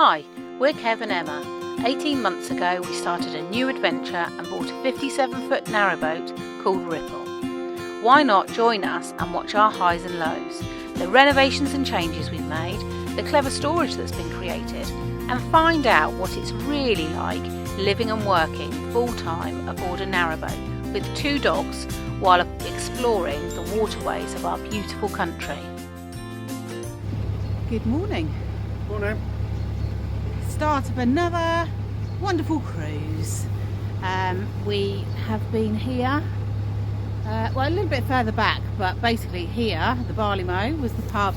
Hi, we're Kev and Emma. 18 months ago we started a new adventure and bought a 57-foot narrowboat called Ripple. Why not join us and watch our highs and lows, the renovations and changes we've made, the clever storage that's been created, and find out what it's really like living and working full-time aboard a narrowboat with 2 dogs while exploring the waterways of our beautiful country. Good morning. Morning. Start of another wonderful cruise. We have been here, well, a little bit further back, but basically here, the Barley Mow was the pub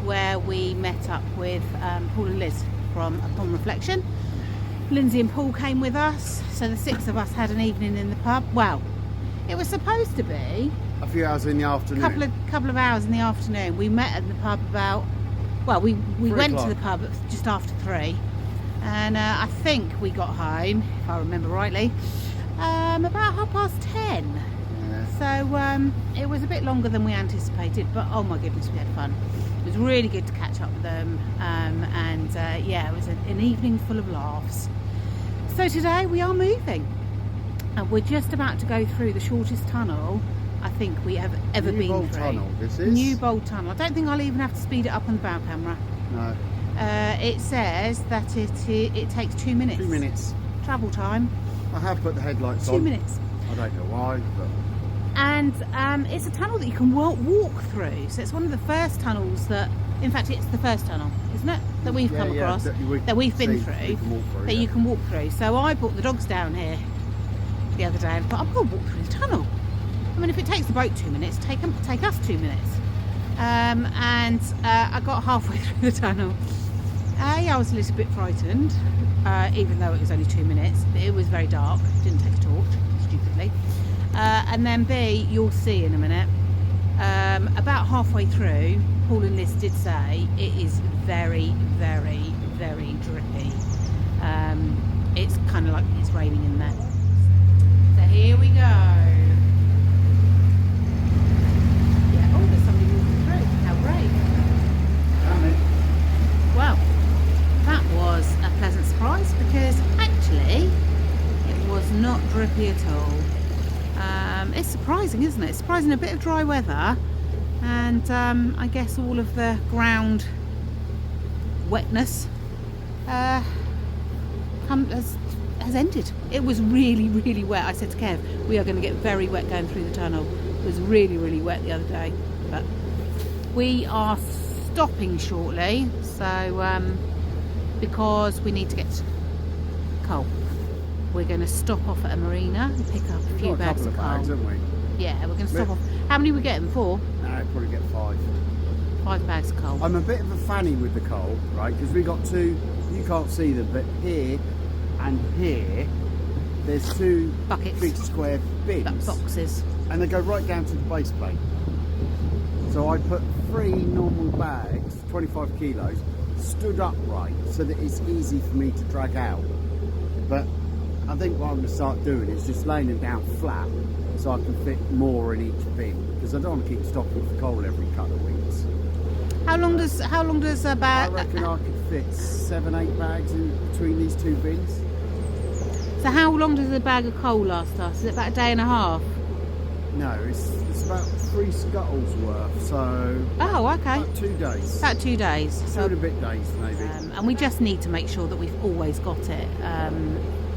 where we met up with Paul and Liz from Upon Reflection. Lindsay and Paul came with us, so the 6 of us had an evening in the pub. Well, it was supposed to be a few hours in the afternoon. Couple of hours in the afternoon. We met at the pub about, well, we went to the pub just after 3. And I think we got home, if I remember rightly, about 10:30. Yeah. So it was a bit longer than we anticipated, but oh my goodness, we had fun. It was really good to catch up with them, yeah, it was an evening full of laughs. So today we are moving, and we're just about to go through the shortest tunnel I think we have ever been through. New Bold Tunnel, this is? New Bold Tunnel. I don't think I'll even have to speed it up on the bow camera. No. It says that it takes 2 minutes. 2 minutes. Travel time. I have put the headlights on. 2 minutes. I don't know why, but... And it's a tunnel that you can walk through. So it's one of the first tunnels that, in fact, it's the first tunnel, isn't it? That we've come across, that we've been through, that you can walk through. So I brought the dogs down here the other day and thought, I'm going to walk through the tunnel. I mean, if it takes the boat 2 minutes, take us 2 minutes. I got halfway through the tunnel. I was a little bit frightened, even though it was only 2 minutes. It was very dark, didn't take a torch, stupidly. And then B, you'll see in a minute, about halfway through, Paul and Liz did say it is very, very, very drippy. It's kind of like it's raining in there. So here we go. Yeah, oh, there's somebody walking through. How great. Well, that was a pleasant surprise because actually it was not drippy at all. It's surprising, isn't it? It's surprising, a bit of dry weather, and I guess all of the ground wetness has ended. It was really, really wet. I said to Kev, we are going to get very wet going through the tunnel. It was really, really wet the other day, but we are stopping shortly, so because we need to get coal. We're going to stop off at a marina and pick up a few bags of coal. Haven't we? Yeah, we're going to stop off. How many are we getting? 4? No, probably get 5. 5 bags of coal. I'm a bit of a fanny with the coal, right? Because we got 2, you can't see them, but here and here, there's 2 buckets, big square bins. Boxes. And they go right down to the base plate. So I put 3 normal bags, 25 kilos, stood upright so that it's easy for me to drag out. But I think what I'm going to start doing is just laying them down flat so I can fit more in each bin, because I don't want to keep stopping for coal every couple of weeks. How long does a bag? I reckon I could fit 7-8 bags in between these 2 bins. So how long does a bag of coal last us? Is it about a day and a half? No, it's about 3 scuttles worth, so oh, okay, about 2 days. About 2 days. 2 and a bit days maybe. And we just need to make sure that we've always got it,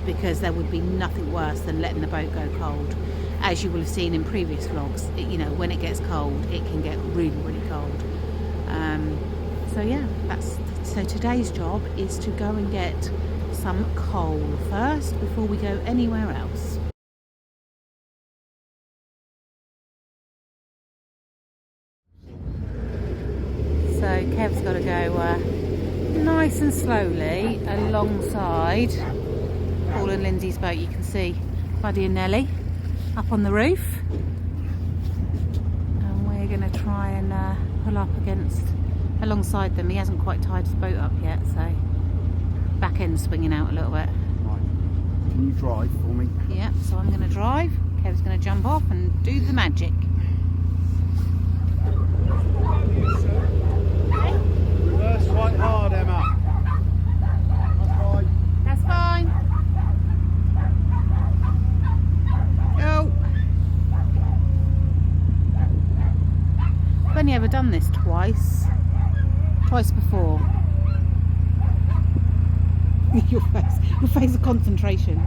because there would be nothing worse than letting the boat go cold. As you will have seen in previous vlogs, you know, when it gets cold, it can get really, really cold. So yeah, so today's job is to go and get some coal first before we go anywhere else. So Kev's got to go nice and slowly alongside Paul and Lindsay's boat. You can see Buddy and Nellie up on the roof, and we're going to try and pull up alongside them. He hasn't quite tied his boat up yet, so back end's swinging out a little bit. Right. Can you drive for me? Yeah, so I'm going to drive. Kev's going to jump off and do the magic. Reverse quite hard, Emma. never done this twice before. Your face of concentration.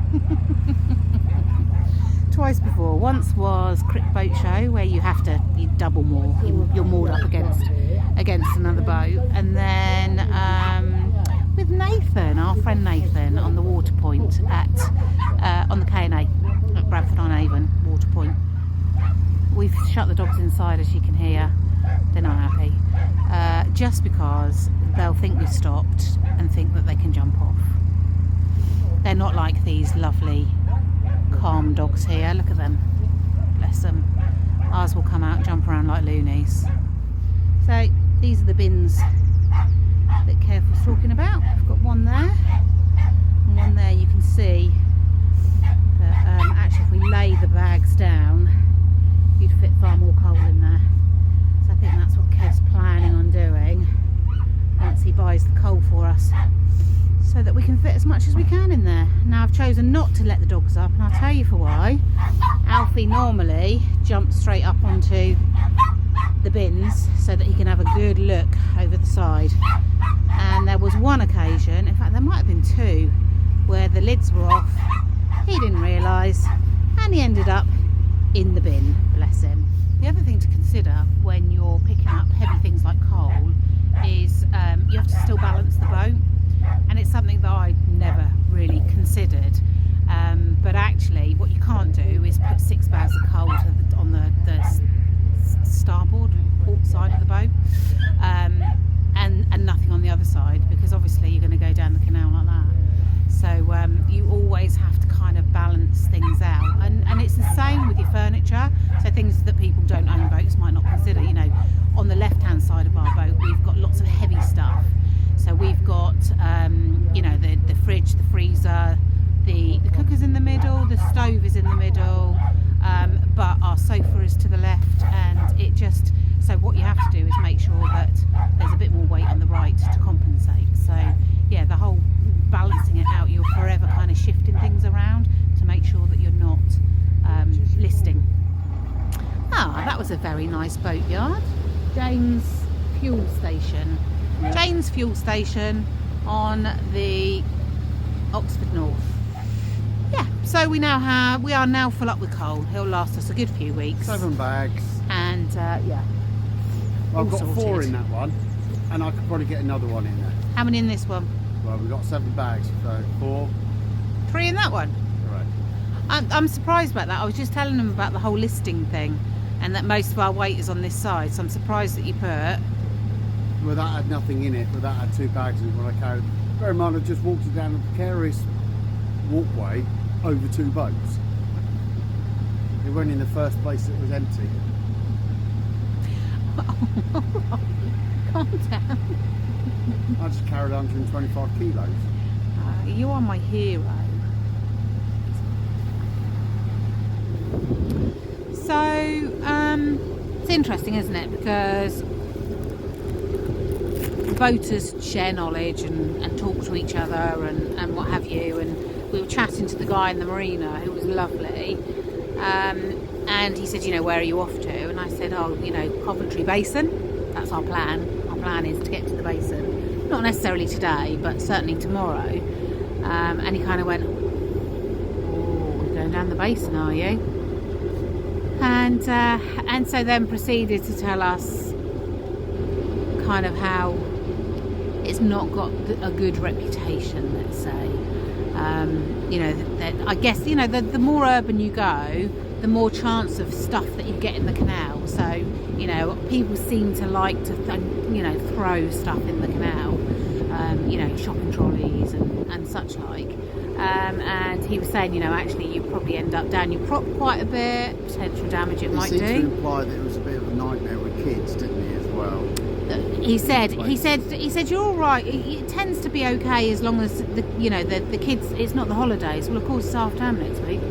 Twice before. Once was Crick Boat Show, where you double moor. You're moored up against another boat, and then with Nathan, our friend Nathan, on the water point on the K&A at Bradford-on-Avon water point. We've shut the dogs inside, as you can hear. They're not happy, just because they'll think we've stopped and think that they can jump off. They're not like these lovely calm dogs here. Look at them, bless them. Ours will come out and jump around like loonies. So these are the bins that Kev was talking about. I've got one there and one there. You can see that actually if we lay the bags down, you'd fit far more coal in there. So I think that's what Kev's planning on doing once he buys the coal for us, so that we can fit as much as we can in there. Now I've chosen not to let the dogs up, and I'll tell you for why. Alfie normally jumps straight up onto the bins so that he can have a good look over the side, and there was one occasion, in fact there might have been two, where the lids were off, he didn't realise, and he ended up in the bin, bless him. The other thing to consider when you're picking up heavy things like coal is you have to still balance the boat, and it's something that I never really considered, but actually what you can't do is put 6 bags of coal on the starboard port side of the boat, and nothing on the other side, because obviously you're going to go down the canal like that. So you always have to kind of balance things out, and it's the same with your furniture. So things that people don't own boats might not consider. You know, on the left hand side of our boat we've got lots of heavy stuff. So we've got you know, the fridge, the freezer, the cooker's in the middle, the stove is in the middle, but our sofa is to the left, and it just, so what you have to do is make sure that there's a bit more weight on the right to compensate. So yeah, the whole balancing it out, you're forever kind of shifting things around to make sure that you're not listing. That was a very nice boatyard. Jane's fuel station. Jane's fuel station on the Oxford North. Yeah, so we are now full up with coal. He'll last us a good few weeks. 7 bags. And yeah. I've got 4 in that one, and I could probably get another one in there. How many in this one? Well, we've got 7 bags, so 4. 3 in that one? Correct. I'm surprised about that. I was just telling them about the whole listing thing, and that most of our weight is on this side, so I'm surprised that you put... Well, that had nothing in it, but that had 2 bags in what I carried. Bear in mind, I just walked it down a precarious walkway over 2 boats. It went in the first place that was empty. Calm down. I just carried 125 kilos. You are my hero. So, it's interesting, isn't it? Because boaters share knowledge and talk to each other and what have you. And we were chatting to the guy in the marina who was lovely. And he said, you know, where are you off to? And I said, oh, you know, Coventry Basin. That's our plan. Our plan is to get to the basin. Not necessarily today, but certainly tomorrow. And he kind of went, oh, you're going down the basin, are you? And so then proceeded to tell us kind of how it's not got a good reputation, let's say. You know, that I guess, you know, the more urban you go, the more chance of stuff that you get in the canal. So, you know, people seem to like to, you know, throw stuff in the canal, you know, shopping trolleys and such like. And he was saying, you know, actually you probably end up down your prop quite a bit, potential damage it might do. He seemed to imply that it was a bit of a nightmare with kids, didn't he, as well? He said you're all right. It tends to be okay as long as the kids. It's not the holidays. Well, of course it's half term next week.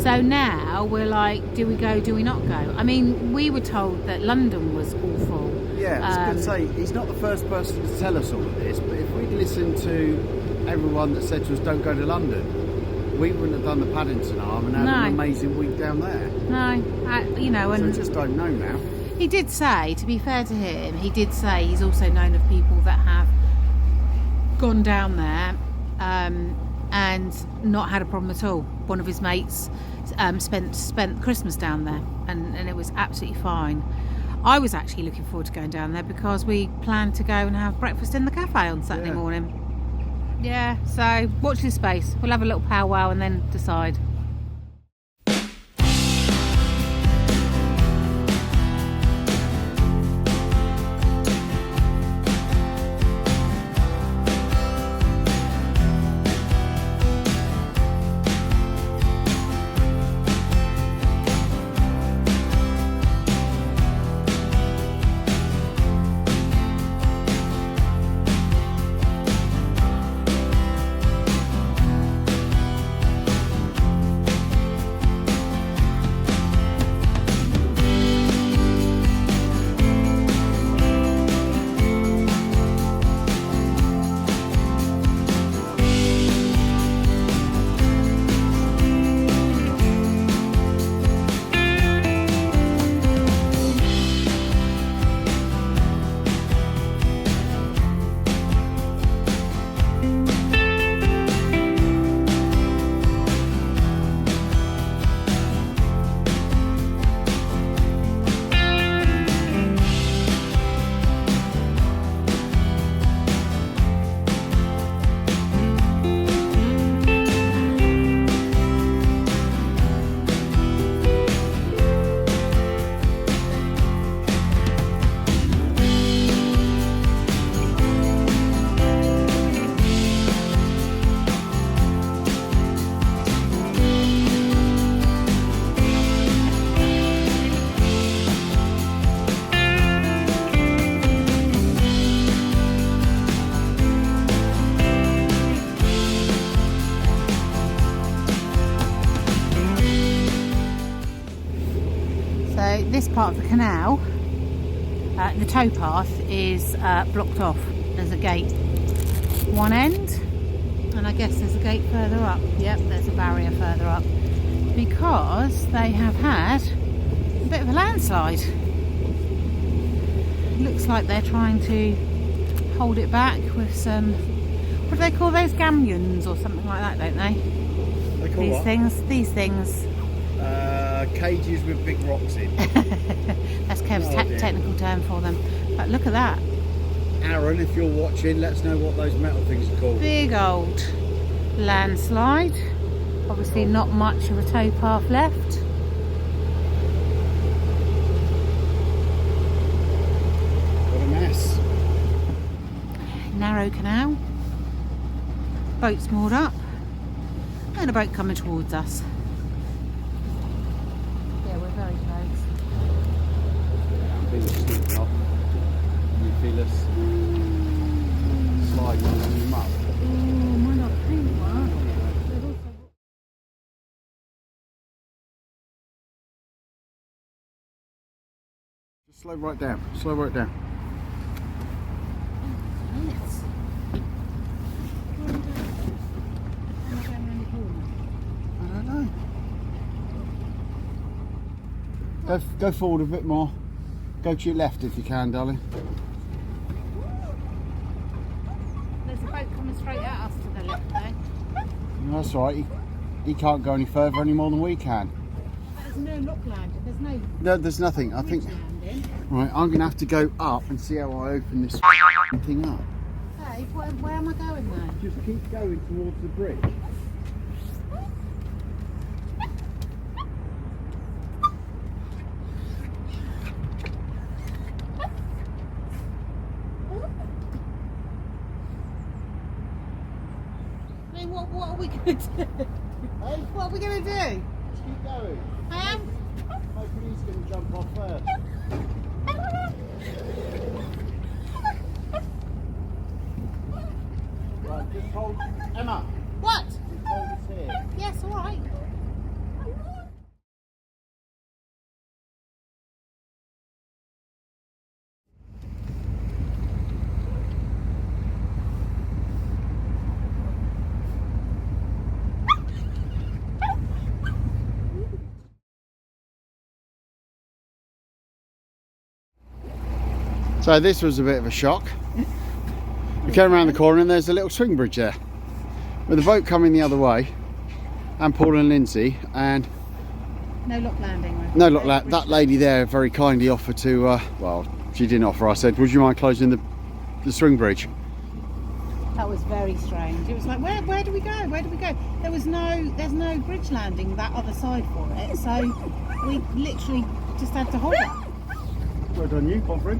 So now we're like, do we go? Do we not go? I mean, we were told that London was awful. Yeah, I was going to say he's not the first person to tell us all of this, but if we'd listened to everyone that said to us, "Don't go to London," we wouldn't have done the Paddington arm and had an amazing week down there. No, you know, and so we just don't know now. He did say, to be fair to him, he did say he's also known of people that have gone down there and not had a problem at all. One of his mates spent Christmas down there and it was absolutely fine. I was actually looking forward to going down there because we planned to go and have breakfast in the cafe on Saturday morning. Yeah, so watch this space. We'll have a little powwow and then decide. So this part of the canal, the tow path is blocked off. There's a gate one end, and I guess there's a gate further up. Yep, there's a barrier further up because they have had a bit of a landslide. Looks like they're trying to hold it back with some, what do they call those, gambions or something like that, don't they? They call These what? These things. Cages with big rocks in. That's Kev's No idea. technical term for them. But look at that. Aaron, if you're watching, let us know what those metal things are called. Big old landslide. Obviously not much of a tow path left. What a mess. Narrow canal. Boat's moored up. And a boat coming towards us. Yeah, we're very close. Feel it sneaking off. You feel us sliding on the mud. Oh, might not paint work. Just slow right down. Slow right down. Yes. I don't know. Go forward a bit more. Go to your left if you can, darling. There's a boat coming straight at us to the left there. No, that's all right. He can't go any further any more than we can. There's no lock landing. There's no No, there's nothing. I think. bridge landing. Right, I'm gonna have to go up and see how I open this thing up. Hey, where am I going now? Just keep going towards the bridge. I mean, what are we going to do? Hey, What are we going to do? just keep going. Hopefully he's going to jump off first. Right, just hold. Emma, What? just hold us here. Yes, all right. So this was a bit of a shock. We came around the corner and there's a little swing bridge there with the boat coming the other way, and Paul and Lindsay, and No lock landing. Right? no look, that lady there very kindly offered to, well, she didn't offer, I said, would you mind closing the swing bridge? That was very strange. It was like, where do we go? Where do we go? There's no bridge landing that other side for it, so we literally just had to hold it. Well done you, Bothering.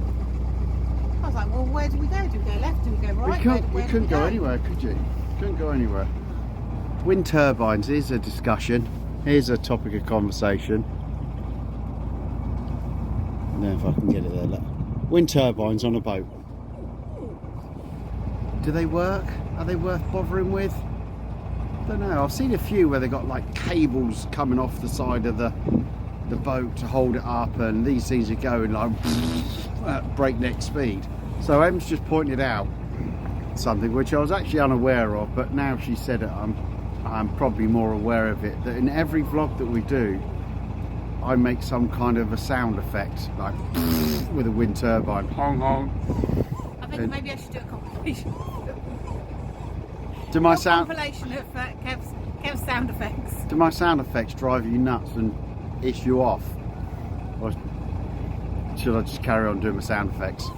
I was like, well, where do we go? Do we go left? Do we go right? We couldn't go anywhere, could you? Couldn't go anywhere. Wind turbines, here's a discussion. Here's a topic of conversation. Now if I can get it there, look. Wind turbines on a boat. Do they work? Are they worth bothering with? I don't know. I've seen a few where they've got like cables coming off the side of the boat to hold it up, and these things are going like at breakneck speed. So Em's just pointed out something which I was actually unaware of, but now she said it, I'm probably more aware of it, that in every vlog that we do I make some kind of a sound effect like with a wind turbine. Hong hong. I think maybe I should do a compilation. Do my sound Compilation of Kev's sound effects. Do my sound effects drive you nuts and ish you off? Or should I just carry on doing my sound effects?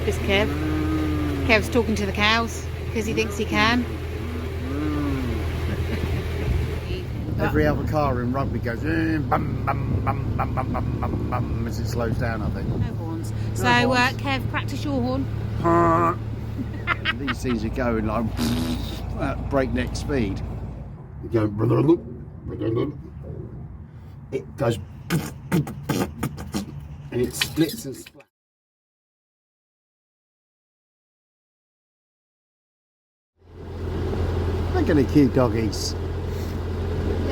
This Kev. Kev's talking to the cows because he thinks he can. Every other car in rugby goes bum, bum, bum, bum, bum, bum, bum, bum, as it slows down, I think. No horns. So, horns. Kev, practice your horn. These things are going like at breakneck speed. You go, it goes, and it splits and splats. They're going to cute doggies. I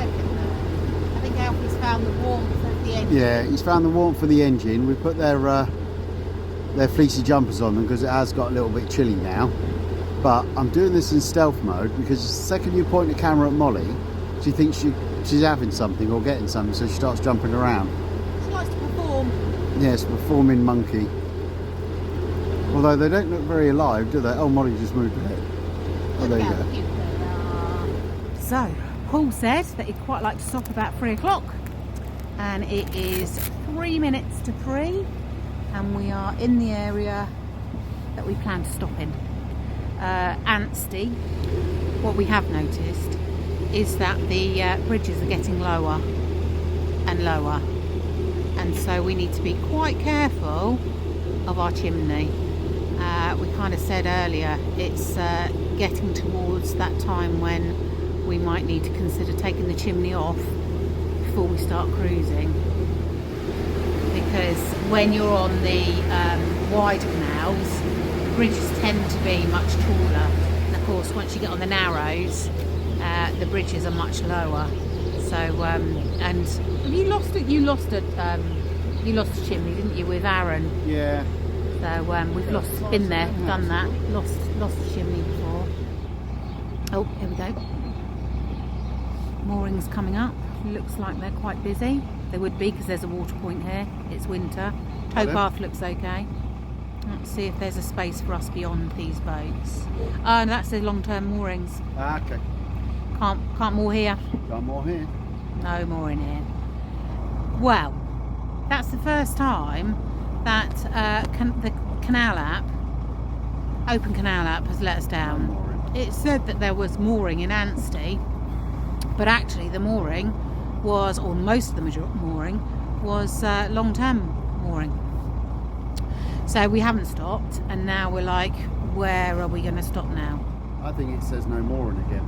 think Alfie's found the warmth of the engine. Yeah, he's found the warmth of the engine. We put their fleecy jumpers on them because it has got a little bit chilly now. But I'm doing this in stealth mode because the second you point the camera at Molly, she thinks she's having something or getting something, so she starts jumping around. She likes to perform. Yes, performing monkey. Although they don't look very alive, do they? Oh, Molly just moved ahead. Oh, there you go. So, Paul said that he'd quite like to stop about 3 o'clock, and it is 3 minutes to 3, and we are in the area that we plan to stop in. Anstey, what we have noticed is that the bridges are getting lower and lower, and so we need to be quite careful of our chimney. We kind of said earlier it's getting towards that time when we might need to consider taking the chimney off before we start cruising, because when you're on the wide canals, the bridges tend to be much taller, and of course once you get on the narrows, the bridges are much lower. So and you lost a chimney, didn't you, with Aaron? Yeah. So we've been there, done that, lost the chimney before. Oh, here we go. Moorings coming up. Looks like they're quite busy. They would be because there's a water point here. It's winter. Towpath looks okay. Let's see if there's a space for us beyond these boats. Oh, and that's the long-term moorings. Ah, okay. Can't moor here. Got more here. No more in here. Well, that's the first time that the canal app, Open Canal app, has let us down. It said that there was mooring in Anstey, but actually the mooring was, or most of the mooring was long-term mooring. So we haven't stopped, and now we're like, where are we going to stop now? I think it says no mooring again.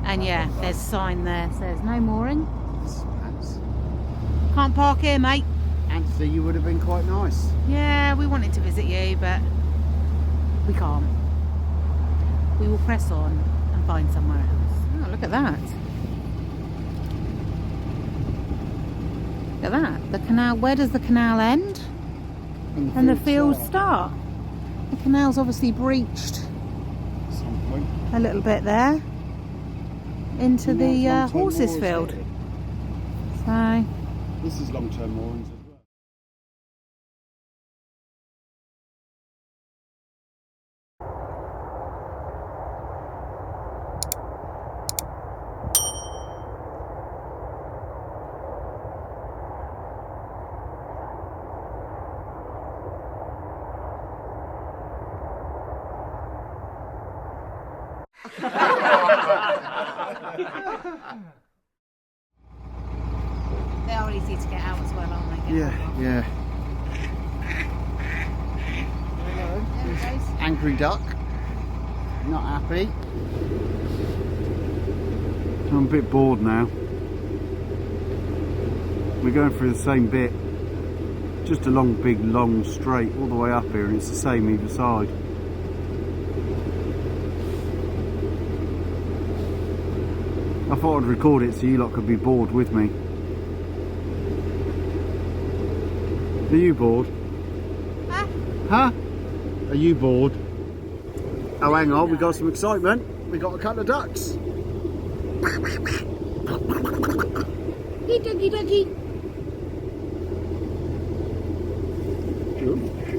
And yeah, there's a sign there says no mooring. That's, Can't park here, mate. so you would have been quite nice. Yeah, we wanted to visit you, but we can't. We will press on and find somewhere else. Oh, look at that. Look at that. The canal, where does the canal end? And the fields start. The canal's obviously breached At some point. a little bit there. into And the now it's long-term horses moorings field. here. So, This is long-term moorings as well. they are easy to get out as well, aren't they? Yeah. There it goes. Angry duck. Not happy. I'm a bit bored now. We're going through the same bit. Just a big long straight all the way up here, and it's the same either side. I thought I'd record it so you lot could be bored with me. Are you bored? Huh? Are you bored? Oh, hang on, we got some excitement. We got a couple of ducks. Doggy, doggy.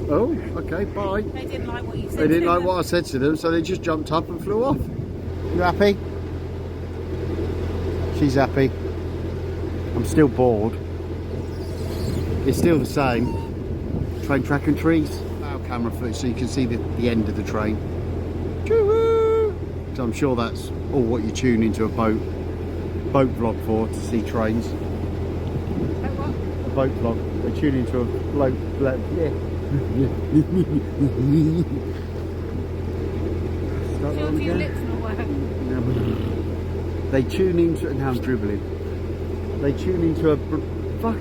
Oh, okay, bye. They didn't like what you said. They didn't to like them. what I said to them, so they just jumped up and flew off. You happy? She's happy. I'm still bored. It's still the same. Train track and trees. Our camera footage so you can see the end of the train. Choo-hoo! So I'm sure that's all what you tune into a boat vlog for, to see trains. A boat vlog. They tune into a boat yeah. Start that one Your again. lips not working. They tune into, now I'm dribbling. They tune into a, fuck,